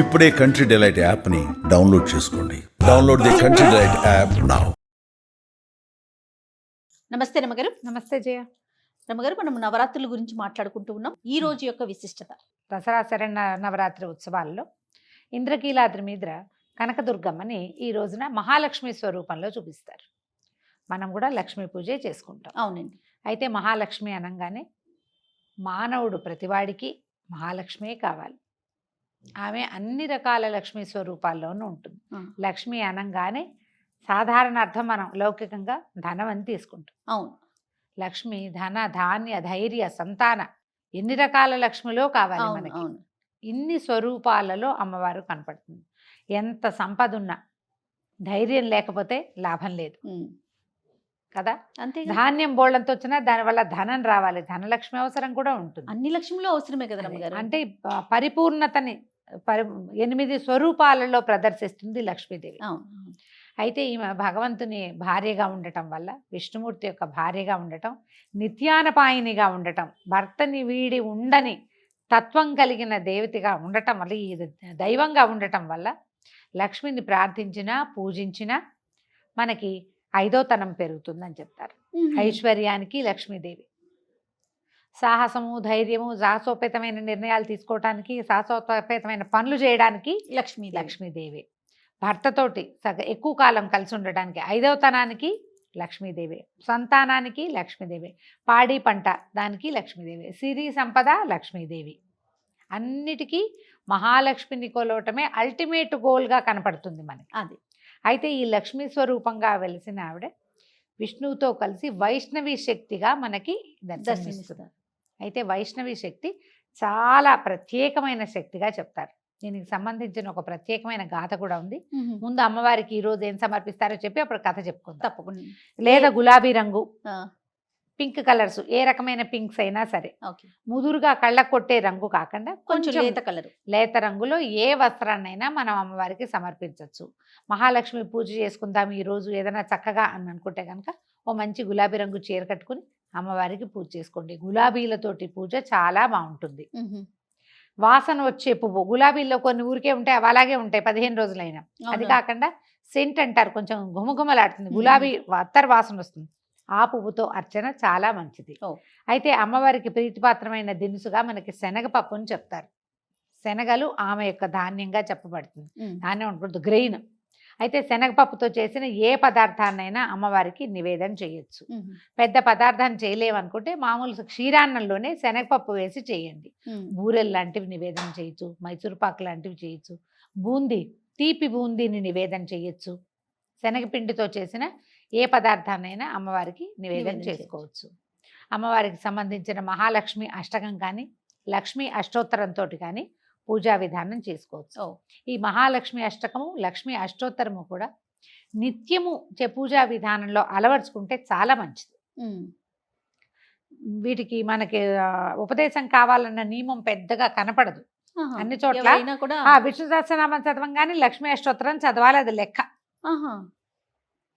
ఇప్పుడే country delight యాప్ని download చేసుకోండి. Download the country delight app now. నమస్తే రమగారు. నమస్తే జయ. రమగారు, మనం నవరాత్రుల గురించి మాట్లాడుకుంటూ ఉన్నాం. ఈ రోజు యొక్క విశిష్టత దసరా శరణ నవరాత్రి ఉత్సవాల్లో ఇంద్రకీలాద్రి మీద కనకదుర్గమ్మని ఈ రోజున మహాలక్ష్మి స్వరూపంలో చూపిస్తారు. మనం కూడా లక్ష్మీ పూజే చేసుకుంటాం. అవునండి. అయితే మహాలక్ష్మి అనగానే మానవుడు ప్రతివాడికి మహాలక్ష్మే కావాలి. ఆమె అన్ని రకాల లక్ష్మీ స్వరూపాల్లోనూ ఉంటుంది. లక్ష్మి అనగానే సాధారణ అర్థం మనం లౌకికంగా ధనం అని తీసుకుంటాం. అవును. లక్ష్మి ధన, ధాన్య, ధైర్య, సంతాన, ఎన్ని రకాల లక్ష్మిలో కావాలి మనకి. అవును. ఇన్ని స్వరూపాలలో అమ్మవారు కనపడుతుంది. ఎంత సంపద ఉన్నా ధైర్యం లేకపోతే లాభం లేదు కదా. అంతే. ధాన్యం బోళ్ళంతో వచ్చినా దానివల్ల ధనం రావాలి, ధనలక్ష్మి అవసరం కూడా ఉంటుంది. అన్ని లక్ష్మిలో అవసరమే కదా రమగారు. అంటే పరిపూర్ణతని 8 స్వరూపాలలో ప్రదర్శిస్తుంది లక్ష్మీదేవి. అయితే ఈమె భగవంతుని భార్యగా ఉండటం వల్ల, విష్ణుమూర్తి యొక్క భార్యగా ఉండటం, నిత్యానపాయినిగా ఉండటం, భర్తని వీడి ఉండని తత్వం కలిగిన దేవతగా ఉండటం వల్ల, ఈ దైవంగా ఉండటం వల్ల లక్ష్మిని ప్రార్థించినా పూజించినా మనకి 5వ తనం పెరుగుతుందని చెప్తారు. ఐశ్వర్యానికి లక్ష్మీదేవి, సాహసము, ధైర్యము, సాహసోపేతమైన నిర్ణయాలు తీసుకోవటానికి, సాహసోపేతమైన పనులు చేయడానికి లక్ష్మీదేవి. భర్తతోటి ఎక్కువ కాలం కలిసి ఉండడానికి 5వ తనానికి లక్ష్మీదేవి, సంతానానికి లక్ష్మీదేవి, పాడి పంట దానికి లక్ష్మీదేవి, సిరి సంపద లక్ష్మీదేవి. అన్నిటికీ మహాలక్ష్మిని కొలవటమే అల్టిమేట్ గోల్గా కనపడుతుంది మనకి. అది. అయితే ఈ లక్ష్మీ స్వరూపంగా వెలిసిన ఆవిడ విష్ణువుతో కలిసి వైష్ణవి శక్తిగా మనకి దర్శనమిస్తుంది. అయితే వైష్ణవి శక్తి చాలా ప్రత్యేకమైన శక్తిగా చెప్తారు. దీనికి సంబంధించిన ఒక ప్రత్యేకమైన గాథ కూడా ఉంది. ముందు అమ్మవారికి ఈ రోజు ఏం సమర్పిస్తారో చెప్పి అప్పుడు కథ చెప్పుకుందాం. తప్పకుండా. లేదా గులాబీ రంగు, పింక్ కలర్స్, ఏ రకమైన పింక్స్ అయినా సరే, ముదురుగా కళ్ళకు కొట్టే రంగు కాకుండా కొంచెం లేత రంగులో ఏ వస్త్రాన్నైనా మనం అమ్మవారికి సమర్పించవచ్చు. మహాలక్ష్మి పూజ చేసుకుందాం ఈ రోజు ఏదైనా చక్కగా అని అనుకుంటే కనుక ఓ మంచి గులాబీ రంగు చీర కట్టుకుని అమ్మవారికి పూజ చేసుకోండి. గులాబీలతోటి పూజ చాలా బాగుంటుంది. వాసన వచ్చే పువ్వు, గులాబీల్లో కొన్ని ఊరికే ఉంటాయి, అవి అలాగే ఉంటాయి 15 రోజులైనా. అది కాకుండా సెంట్ అంటారు, కొంచెం గుమగుమలాడుతుంది, గులాబీ అత్తర్ వాసన వస్తుంది. ఆ పువ్వుతో అర్చన చాలా మంచిది. అయితే అమ్మవారికి ప్రీతిపాత్రమైన దినుసుగా మనకి శనగపప్పు అని చెప్తారు. శనగలు ఆమె యొక్క ధాన్యంగా చెప్పబడుతుంది. ధాన్యం ఉంటుంది, గ్రెయిన్. అయితే శనగపప్పుతో చేసిన ఏ పదార్థాన్నైనా అమ్మవారికి నివేదన చేయొచ్చు. పెద్ద పదార్థాన్ని చేయలేమనుకుంటే మామూలు క్షీరాన్నంలోనే శనగపప్పు వేసి చేయండి. బూరెలు లాంటివి నివేదన చేయొచ్చు, మైసూరుపాకు లాంటివి చేయొచ్చు, బూందీ, తీపి బూందీని నివేదన చేయొచ్చు. శనగపిండితో చేసిన ఏ పదార్థాన్నైనా అమ్మవారికి నివేదన చేసుకోవచ్చు. అమ్మవారికి సంబంధించిన మహాలక్ష్మి అష్టకం కానీ లక్ష్మీ అష్టోత్తరంతో కానీ పూజా విధానం చేసుకోవచ్చు. ఈ మహాలక్ష్మి అష్టకము, లక్ష్మీ అష్టోత్తరము కూడా నిత్యము పూజా విధానంలో అలవర్చుకుంటే చాలా మంచిది. వీటికి మనకి ఉపదేశం కావాలన్న నియమం పెద్దగా కనపడదు. అన్ని చోట్ల విష్ణు సహస్రనామం చదవంగానే లక్ష్మీ అష్టోత్తరం చదవాలి, అది లెక్క.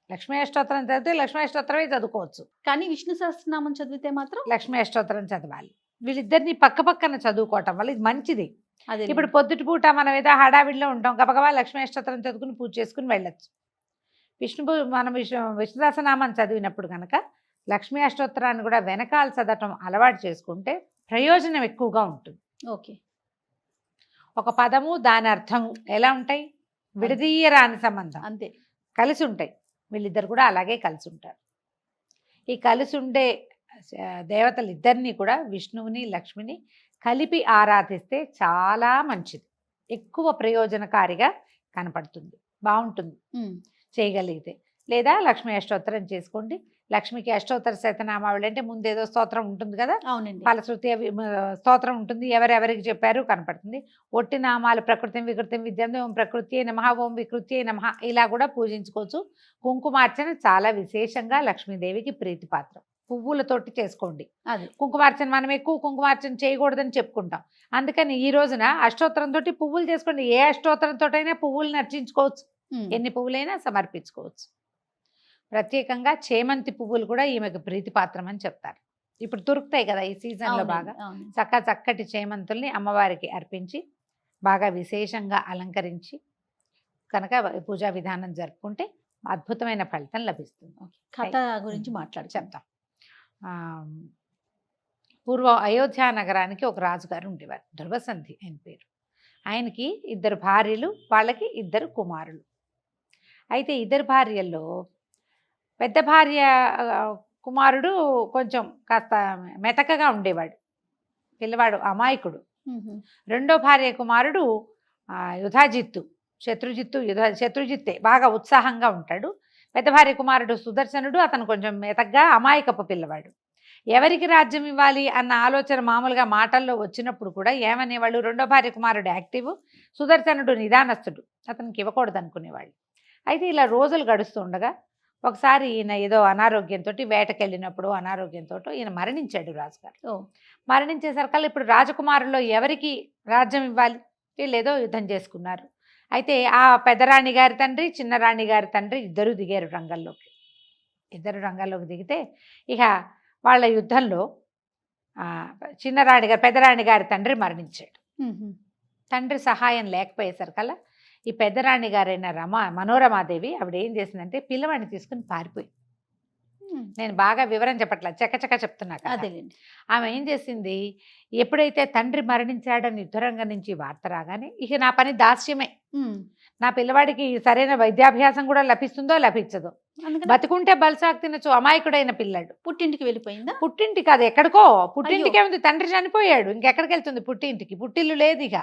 లక్ష్మీ అష్టోత్తరం చదివితే లక్ష్మీ అష్టోత్తరమే చదువుకోవచ్చు, కానీ విష్ణు సహస్రనామం చదివితే మాత్రం లక్ష్మీ అష్టోత్తరం చదవాలి. వీళ్ళిద్దరిని పక్క పక్కన చదువుకోవటం వల్ల ఇది మంచిది. ఇప్పుడు పొద్దుటి పూట మనం ఏదో హడావిడిలో ఉంటాం, గబగబా లక్ష్మీ అష్టోత్తరం చదువుకుని పూజ చేసుకుని వెళ్ళొచ్చు. మనం విష్ణు సహస్రనామం చదివినప్పుడు కనుక లక్ష్మీ అష్టోత్తరాన్ని కూడా వెనకాల చదవటం అలవాటు చేసుకుంటే ప్రయోజనం ఎక్కువగా ఉంటుంది. ఒక పదము దాని అర్థం ఎలా ఉంటాయి, విడదీయరాని సంబంధం, అంతే, కలిసి ఉంటాయి. వీళ్ళిద్దరు కూడా అలాగే కలిసి ఉంటారు. ఈ కలిసి ఉండే దేవతలు ఇద్దరిని కూడా, విష్ణువుని లక్ష్మిని కలిపి ఆరాధిస్తే చాలా మంచిది, ఎక్కువ ప్రయోజనకారిగా కనపడుతుంది, బాగుంటుంది చేయగలిగితే. లేదా లక్ష్మీ అష్టోత్తరం చేసుకోండి. లక్ష్మికి అష్టోత్తర శతనామావళి అంటే ముందేదో స్తోత్రం ఉంటుంది కదా, ఫలశ్రుతి స్తోత్రం ఉంటుంది, ఎవరెవరికి చెప్పారు కనపడుతుంది. ఒట్టి నామాలు ప్రకృతి వికృతి విద్యం, ఓం ప్రకృతి నమః, ఓం వికృతి నమః, ఇలా కూడా పూజించుకోవచ్చు. కుంకుమార్చన చాలా విశేషంగా లక్ష్మీదేవికి ప్రీతిపాత్రం. పువ్వులతోటి చేసుకోండి. అది కుంకుమార్చన మనం ఎక్కువ కుంకుమార్చన చేయకూడదని చెప్పుకుంటాం, అందుకని ఈ రోజున అష్టోత్తరంతో పువ్వులు చేసుకోండి. ఏ అష్టోత్తరంతో అయినా పువ్వులను అర్చించుకోవచ్చు, ఎన్ని పువ్వులైనా సమర్పించుకోవచ్చు. ప్రత్యేకంగా చేమంతి పువ్వులు కూడా ఈమెకు ప్రీతిపాత్రం అని చెప్తారు. ఇప్పుడు దొరుకుతాయి కదా ఈ సీజన్లో బాగా, చక్కటి చేమంతుల్ని అమ్మవారికి అర్పించి బాగా విశేషంగా అలంకరించి కనుక పూజా విధానం జరుపుకుంటే అద్భుతమైన ఫలితం లభిస్తుంది. కథ గురించి చెప్తాం. పూర్వం అయోధ్య నగరానికి ఒక రాజుగారు ఉండేవారు, ధ్రువసంధి ఆయన పేరు. ఆయనకి 2 భార్యలు, వాళ్ళకి 2 కుమారులు. అయితే 2 భార్యల్లో పెద్ద భార్య కుమారుడు కొంచెం కాస్త మెతకగా ఉండేవాడు, పిల్లవాడు అమాయకుడు. రెండో భార్య కుమారుడు యుధాజిత్తు, శత్రుజిత్తే, బాగా ఉత్సాహంగా ఉంటాడు. పెద్ద భార్య కుమారుడు సుదర్శనుడు, అతను కొంచెం మెతగ్గా అమాయకపు పిల్లవాడు. ఎవరికి రాజ్యం ఇవ్వాలి అన్న ఆలోచన మామూలుగా మాటల్లో వచ్చినప్పుడు కూడా ఏమనేవాళ్ళు, రెండో భార్య కుమారుడు యాక్టివ్, సుదర్శనుడు నిదానస్తుడు, అతనికి ఇవ్వకూడదు అనుకునేవాళ్ళు. అయితే ఇలా రోజులు గడుస్తూ ఉండగా ఒకసారి ఈయన ఏదో అనారోగ్యంతో, వేటకెళ్ళినప్పుడు అనారోగ్యంతో ఈయన మరణించాడు రాజుగారు. మరణించేసరికల్లా ఇప్పుడు రాజకుమారుల్లో ఎవరికి రాజ్యం ఇవ్వాలి, వీళ్ళు ఏదో యుద్ధం చేసుకున్నారు. అయితే ఆ పెద్దరాణి గారి తండ్రి, చిన్నరాణి గారి తండ్రి ఇద్దరు దిగారు రంగంలోకి. ఇద్దరు రంగంలోకి దిగితే ఇక వాళ్ళ యుద్ధంలో చిన్నరాణి గారు, పెద్దరాణి గారి తండ్రి మరణించాడు. తండ్రి సహాయం లేకపోయేసరికల్లా ఈ పెద్దరాణి గారైన మనోరమాదేవి ఆవిడ ఏం చేసిందంటే పిల్లవాడిని తీసుకుని పారిపోయి, నేను బాగా వివరం చెప్పట్లా, చకచక చెప్తున్నా అదేలేండి. ఆమె ఏం చేసింది, ఎప్పుడైతే తండ్రి మరణించాడని యుద్ధరంగం నుంచి వార్త రాగానే ఇక నా పని దాస్యమే, నా పిల్లవాడికి సరైన వైద్యాభ్యాసం కూడా లభిస్తుందో లభించదో, బతుకుంటే బల్సాకు తినచ్చు, అమాయకుడైన పిల్లాడు. పుట్టింటికి వెళ్ళిపోయిందా? పుట్టింటికి, అది ఎక్కడికో, పుట్టింటికే ఉంది, తండ్రి చనిపోయాడు, ఇంకెక్కడికి వెళ్తుంది పుట్టింటికి, పుట్టిల్లు లేదు, ఇక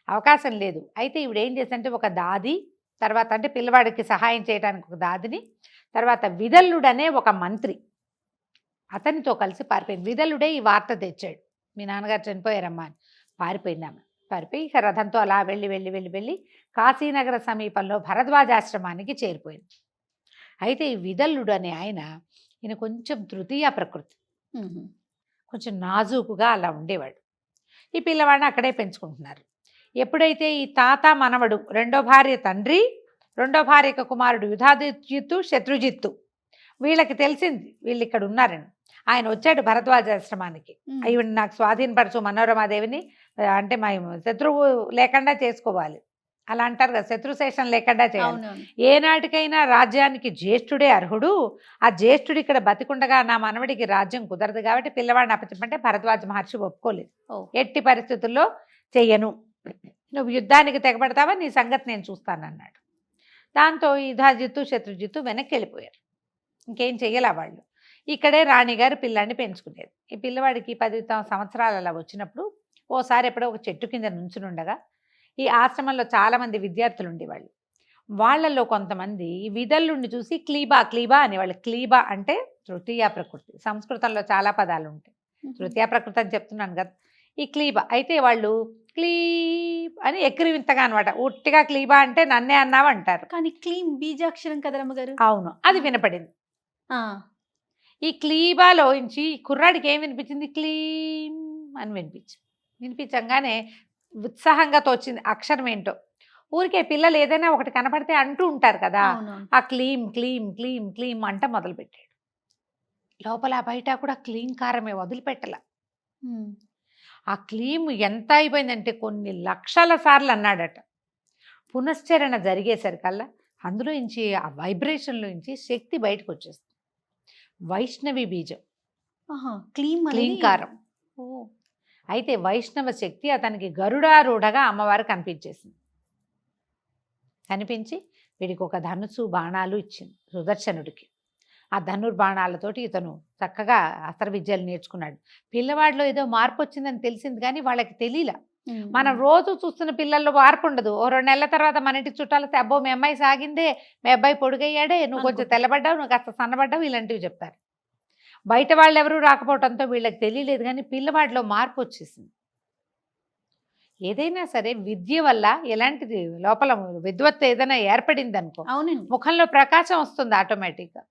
అవకాశం లేదు. అయితే ఇవిడ ఏం చేసిందంటే ఒక దాది, తర్వాత అంటే పిల్లవాడికి సహాయం చేయడానికి ఒక దాదిని, తర్వాత విదల్లుడనే ఒక మంత్రి, అతనితో కలిసి పారిపోయింది. విదల్లుడే ఈ వార్త తెచ్చాడు, మీ నాన్నగారు చనిపోయారమ్మా అని. పారిపోయింది ఆమె. పారిపోయి ఇక రథంతో అలా వెళ్ళి వెళ్ళి వెళ్ళి వెళ్ళి కాశీనగర సమీపంలో భరద్వాజాశ్రమానికి చేరిపోయింది. అయితే ఈ విదల్లుడు అనే ఈయన కొంచెం తృతీయ ప్రకృతి, కొంచెం నాజూకుగా అలా ఉండేవాడు. ఈ పిల్లవాడిని అక్కడే పెంచుకుంటున్నారు. ఎప్పుడైతే ఈ తాత మనవడు, రెండో భార్య తండ్రి, రెండో భార్య కుమారుడు యుధాజిత్తు, శత్రుజిత్తు, వీళ్ళకి తెలిసింది వీళ్ళు ఇక్కడ ఉన్నారని. ఆయన వచ్చాడు భరద్వాజాశ్రమానికి, ఈవిడ నాకు స్వాధీనపరచు మనోరమాదేవిని, అంటే మా శత్రువు లేకుండా చేసుకోవాలి, అలా అంటారు కదా, శత్రుశేషం లేకుండా చేయాలి. ఏనాటికైనా రాజ్యానికి జ్యేష్ఠుడే అర్హుడు, ఆ జ్యేష్ఠుడు ఇక్కడ బతికుండగా నా మనవడికి రాజ్యం కుదరదు కాబట్టి పిల్లవాడిని అప్పచెప్పంటే భరద్వాజ మహర్షి ఒప్పుకోలేదు. ఎట్టి పరిస్థితుల్లో చెయ్యను, నువ్వు యుద్ధానికి తెగబడతావా, నీ సంగతి నేను చూస్తానన్నాడు. దాంతో యుధాజిత్తు, శత్రుజిత్తు వెనక్కి వెళ్ళిపోయారు. ఇంకేం చెయ్యాల వాళ్ళు. ఇక్కడే రాణిగారు పిల్లాన్ని పెంచుకునేది. ఈ పిల్లవాడికి 10 సంవత్సరాలు అలా వచ్చినప్పుడు ఓసారి ఎప్పుడో ఒక చెట్టు కింద నుంచుని ఉండగా ఈ ఆశ్రమంలో చాలామంది విద్యార్థులు ఉండేవాళ్ళు. వాళ్ళల్లో కొంతమంది ఈ విదల్లుండి చూసి క్లీబా క్లీబా అనేవాళ్ళు. క్లీబా అంటే తృతీయ ప్రకృతి, సంస్కృతంలో చాలా పదాలు ఉంటాయి, తృతీయ ప్రకృతి అని చెప్తున్నాను కదా. ఈ క్లీబా అయితే వాళ్ళు క్లీబ్ అని ఎక్కిరివింతగా అనమాట, ఉట్టిగా క్లీబా అంటే నన్నే అన్నావు అంటారు. కానీ క్లీం బీజాక్షరం కదా రమ్మగారు. అవును, అది వినపడింది. ఈ క్లీబాలో నుంచి కుర్రాడికి ఏం వినిపించింది, క్లీం అని వినిపించంగానే ఉత్సాహంగా తోచింది అక్షరం ఏంటో. ఊరికే పిల్లలు ఏదైనా ఒకటి కనపడితే అంటూ ఉంటారు కదా, ఆ క్లీం క్లీం క్లీం క్లీం అంట మొదలుపెట్టాడు. లోపల బయట కూడా క్లీంకారమే వదిలిపెట్టల. ఆ క్లీము ఎంత అయిపోయిందంటే కొన్ని లక్షల సార్లు అన్నాడట. పునశ్చరణ జరిగేసరికల్లా అందులో నుంచి, ఆ వైబ్రేషన్లో నుంచి శక్తి బయటకు వచ్చేస్తుంది. వైష్ణవి బీజం, క్లీంకారం. అయితే వైష్ణవ శక్తి అతనికి గరుడారూఢగా అమ్మవారు కనిపించేసింది. కనిపించి వీడికి ఒక ధనుసు బాణాలు ఇచ్చింది సుదర్శనుడికి. ఆ ధనుర్బాణాలతోటి ఇతను చక్కగా అస్త్ర విద్యలు నేర్చుకున్నాడు. పిల్లవాడిలో ఏదో మార్పు వచ్చిందని తెలిసింది కానీ వాళ్ళకి తెలియలా. మనం రోజు చూస్తున్న పిల్లల్లో మార్పు ఉండదు. ఓ 2 నెలల తర్వాత మన ఇంటికి చుట్టాలు వస్తే, అబ్బో మీ అమ్మాయి సాగిందే, మీ అబ్బాయి పొడుగయ్యాడే, నువ్వు కొంచెం తెల్లబడ్డావు, నువ్వు కాస్త సన్నబడ్డావు, ఇలాంటివి చెప్తారు. బయట వాళ్ళు ఎవరూ రాకపోవడంతో వీళ్ళకి తెలియలేదు కానీ పిల్లవాడిలో మార్పు వచ్చేసింది. ఏదైనా సరే విద్య వల్ల ఎలాంటిది లోపల విద్వత్తు ఏదైనా ఏర్పడింది అనుకో, ముఖంలో ప్రకాశం వస్తుంది ఆటోమేటిక్గా.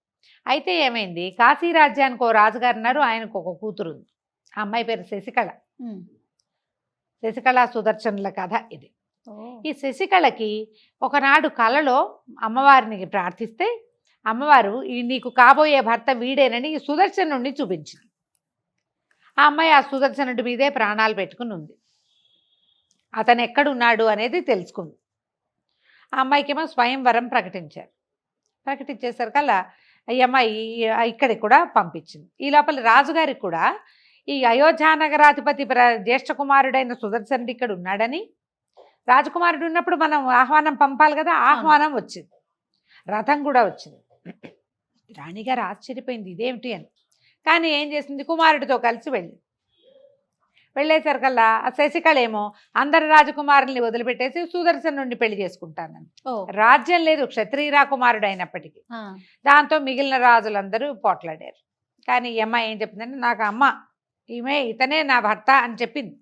అయితే ఏమైంది, కాశీ రాజ్యానికి ఓ రాజుగారు ఉన్నారు, ఆయనకు ఒక కూతురు ఉంది. ఆ అమ్మాయి పేరు శశికళ. శశికళ సుదర్శనుల కథ ఇది. ఈ శశికళకి ఒకనాడు కలలో అమ్మవారిని ప్రార్థిస్తే అమ్మవారు ఈ నీకు కాబోయే భర్త వీడేనని ఈ సుదర్శనుడిని చూపించింది. ఆ అమ్మాయి ఆ సుదర్శనుడి మీదే ప్రాణాలు పెట్టుకుని ఉంది. అతను ఎక్కడున్నాడు అనేది తెలుసుకుంది. ఆ అమ్మాయికేమో స్వయంవరం ప్రకటించేసరికల్లా ఈ అమ్మాయి ఇక్కడికి కూడా పంపించింది. ఈ లోపల రాజుగారికి కూడా ఈ అయోధ్యానగరాధిపతి జ్యేష్ఠ కుమారుడైన సుదర్శనుడు ఇక్కడ ఉన్నాడని, రాజకుమారుడు ఉన్నప్పుడు మనం ఆహ్వానం పంపాలి కదా, ఆహ్వానం వచ్చింది, రథం కూడా వచ్చింది. రాణిగారు ఆశ్చర్యపోయింది ఇదేమిటి అని. కానీ ఏం చేసింది, కుమారుడితో కలిసి వెళ్ళేసరికల్లా ఆ శశికళ ఏమో అందరి రాజకుమారుల్ని వదిలిపెట్టేసి సుదర్శనుడిని పెళ్లి చేసుకుంటానని. రాజ్యం లేదు, క్షత్రియ రాకుమారుడు అయినప్పటికీ. దాంతో మిగిలిన రాజులందరూ పోట్లాడారు. కానీ ఈ అమ్మాయి ఏం చెప్పిందంటే, నాకు అమ్మ ఇతనే నా భర్త అని చెప్పింది.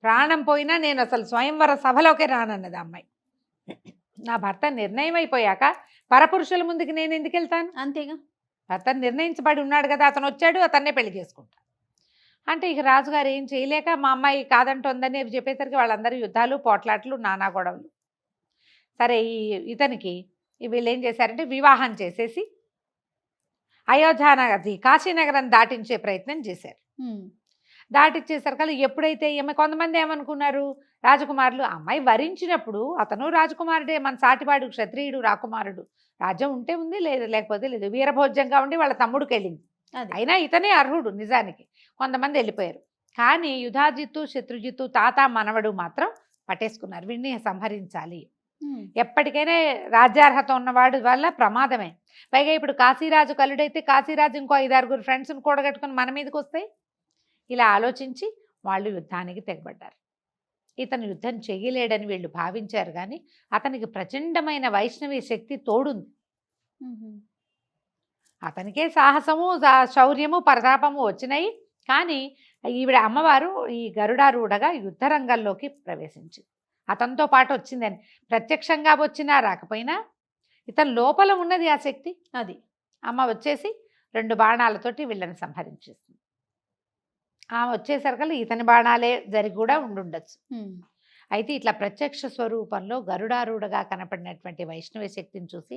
ప్రాణం పోయినా నేను అసలు స్వయంవర సభలోకి రానన్నది అమ్మాయి. నా భర్త నిర్ణయం అయిపోయాక పరపురుషుల ముందుకు నేను ఎందుకు వెళ్తాను? అంతేగా, భర్త నిర్ణయించబడి ఉన్నాడు కదా, అతను వచ్చాడు, అతన్నే పెళ్లి చేసుకుంటా అంటే ఇక రాజుగారు ఏం చేయలేక మా అమ్మాయి కాదంటోందని చెప్పేసరికి వాళ్ళందరూ యుద్ధాలు, పోట్లాట్లు, నానా గొడవలు. సరే ఇతనికి వీళ్ళు ఏం చేశారంటే వివాహం చేసేసి అయోధ్యానగర్ కాశీనగరం దాటించే ప్రయత్నం చేశారు. దాటిచ్చేసరికి ఎప్పుడైతే కొంతమంది ఏమనుకున్నారు, రాజకుమారులు అమ్మాయి వరించినప్పుడు అతను రాజకుమారుడే, మన సాటివాడు క్షత్రియుడు రాకుమారుడు, రాజ్యం ఉంటే ఉంది, లేకపోతే లేదు, వీరభోజ్యంగా ఉండి వాళ్ళ తమ్ముడికి వెళ్ళింది, అయినా ఇతనే అర్హుడు నిజానికి. కొంతమంది వెళ్ళిపోయారు. కానీ యుధాజిత్తు, శత్రుజిత్తు, తాత మనవడు మాత్రం పట్టేసుకున్నారు, వీడిని సంహరించాలి, ఎప్పటికైనా రాజ్యార్హత ఉన్నవాడు వల్ల ప్రమాదమే. పైగా ఇప్పుడు కాశీరాజు కలుడైతే కాశీరాజు ఇంకో 5-6 ఫ్రెండ్స్ని కూడగట్టుకుని మన మీదకి వస్తాయి. ఇలా ఆలోచించి వాళ్ళు యుద్ధానికి తెగబడ్డారు. ఇతను యుద్ధం చేయలేడని వీళ్ళు భావించారు. కానీ అతనికి ప్రచండమైన వైష్ణవి శక్తి తోడుంది. అతనికే సాహసము, శౌర్యము, ప్రతాపము వచ్చినాయి. కానీ ఈవిడ అమ్మవారు ఈ గరుడారూఢగా యుద్ధరంగంలోకి ప్రవేశించింది. అతనితో పాటు వచ్చిందని ప్రత్యక్షంగా వచ్చినా రాకపోయినా ఇతని లోపల ఉన్నది ఆ శక్తి. అది అమ్మ వచ్చేసి 2 బాణాలతోటి వీళ్ళని సంహరించేస్తుంది. ఆమె వచ్చేసరికి ఇతని బాణాలే జరిగి కూడా ఉండుండొచ్చు. అయితే ఇట్లా ప్రత్యక్ష స్వరూపంలో గరుడారూఢగా కనపడినటువంటి వైష్ణవ శక్తిని చూసి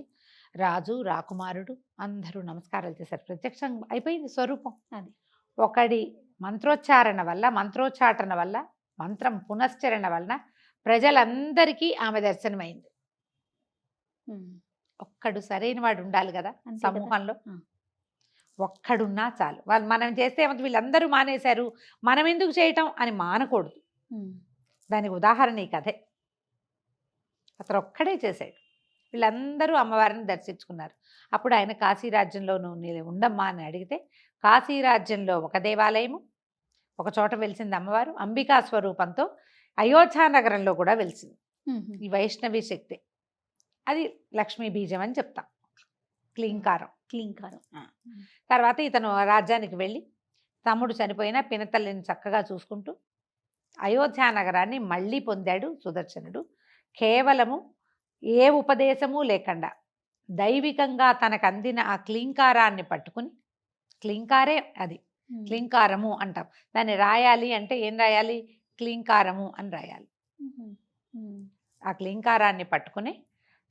రాజు, రాకుమారుడు అందరూ నమస్కారాలు చేశారు. ప్రత్యక్షం అయిపోయింది స్వరూపం. అది ఒకడి మంత్రోచ్చారణ వల్ల, మంత్రోచ్చాటన వల్ల, మంత్రం పునశ్చరణ వలన ప్రజలందరికీ ఆమె దర్శనమైంది. ఒక్కడు సరైన వాడు ఉండాలి కదా సమూహంలో, ఒక్కడున్నా చాలు. వాళ్ళు మనం చేస్తే వీళ్ళందరూ మానేశారు, మనం ఎందుకు చేయటం అని మానకూడదు. దానికి ఉదాహరణ ఈ కథే. అతను ఒక్కడే చేశాడు, వీళ్ళందరూ అమ్మవారిని దర్శించుకున్నారు. అప్పుడు ఆయన కాశీరాజ్యంలో నువ్వు ఉండమ్మా అని అడిగితే, కాశీరాజ్యంలో ఒక దేవాలయము, ఒక చోట వెలిసింది అమ్మవారు అంబికా స్వరూపంతో, అయోధ్య నగరంలో కూడా వెలిసింది ఈ వైష్ణవి శక్తి. అది లక్ష్మీ బీజం అని చెప్తాం, క్లీంకారం. తర్వాత ఇతను రాజ్యానికి వెళ్ళి తమ్ముడు చనిపోయిన పినతల్లిని చక్కగా చూసుకుంటూ అయోధ్య నగరాన్ని మళ్ళీ పొందాడు సుదర్శనుడు. కేవలము ఏ ఉపదేశము లేకుండా దైవికంగా తనకు అందిన ఆ క్లీంకారాన్ని పట్టుకుని, క్లీంకారే అది, క్లీంకారము అంటాం. దాన్ని రాయాలి అంటే ఏం రాయాలి, క్లీంకారము అని రాయాలి. ఆ క్లీంకారాన్ని పట్టుకుని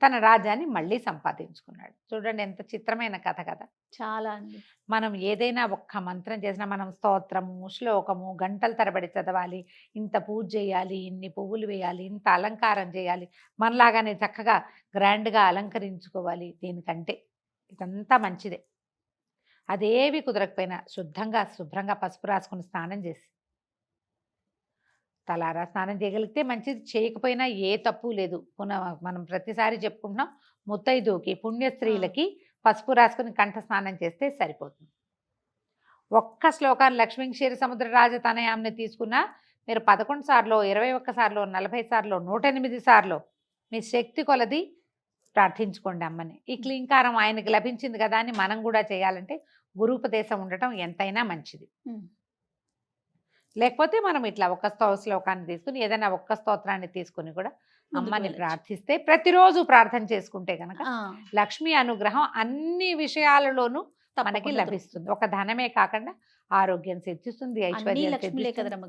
తన రాజ్యాన్ని మళ్ళీ సంపాదించుకున్నాడు. చూడండి ఎంత చిత్రమైన కథ కదా. చాలా అండి. మనం ఏదైనా ఒక్క మంత్రం చేసినా మనం స్తోత్రము, శ్లోకము గంటల తరబడి చదవాలి, ఇంత పూజ చేయాలి, ఇన్ని పువ్వులు వేయాలి, ఇంత అలంకారం చేయాలి, మనలాగానే చక్కగా గ్రాండ్గా అలంకరించుకోవాలి. దీనికంటే ఇదంతా మంచిదే. అదేవి కుదరకపోయినా శుభ్రంగా పసుపు రాసుకుని స్నానం చేసి, తలారా స్నానం చేయగలిగితే మంచిది, చేయకపోయినా ఏ తప్పు లేదు. మనం ప్రతిసారి చెప్పుకుంటున్నాం, ముత్తైదుకి పుణ్య స్త్రీలకి పసుపు రాసుకుని కంఠ స్నానం చేస్తే సరిపోతుంది. ఒక్క శ్లోకాన్ని లక్ష్మీ క్షీర సముద్ర రాజతనయాన్ని తీసుకున్నా మీరు 11 సార్లు, 21 సార్లు, 40 సార్లు, 108 సార్లు మీ శక్తి కొలది ప్రార్థించుకోండి అమ్మని. ఈ క్లీంకారం ఆయనకి లభించింది కదా అని మనం కూడా చేయాలంటే గురూపదేశం ఉండటం ఎంతైనా మంచిది. లేకపోతే మనం ఇట్లా ఒక్క శ్లోకాన్ని తీసుకుని, ఏదైనా ఒక్క స్తోత్రాన్ని తీసుకుని కూడా అమ్మని ప్రార్థిస్తే, ప్రతిరోజు ప్రార్థన చేసుకుంటే కనుక లక్ష్మీ అనుగ్రహం అన్ని విషయాలలోనూ మనకి లభిస్తుంది. ఒక ధనమే కాకుండా ఆరోగ్యం సిద్ధిస్తుంది, ఐశ్వర్యం సిద్ధిస్తుంది,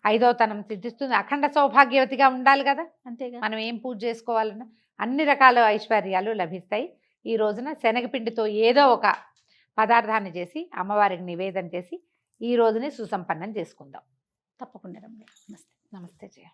5వ తనం సిద్ధిస్తుంది, అఖండ సౌభాగ్యవతిగా ఉండాలి కదా. అంతేగా మనం ఏం పూజ చేసుకోవాలన్నా అన్ని రకాల ఐశ్వర్యాలు లభిస్తాయి. ఈ రోజున శనగపిండితో ఏదో ఒక పదార్థాన్ని చేసి అమ్మవారికి నివేదన చేసి ఈ రోజుని సుసంపన్నం చేసుకుందాం. తప్పకుండా రమ్య. నమస్తే. నమస్తే జయ.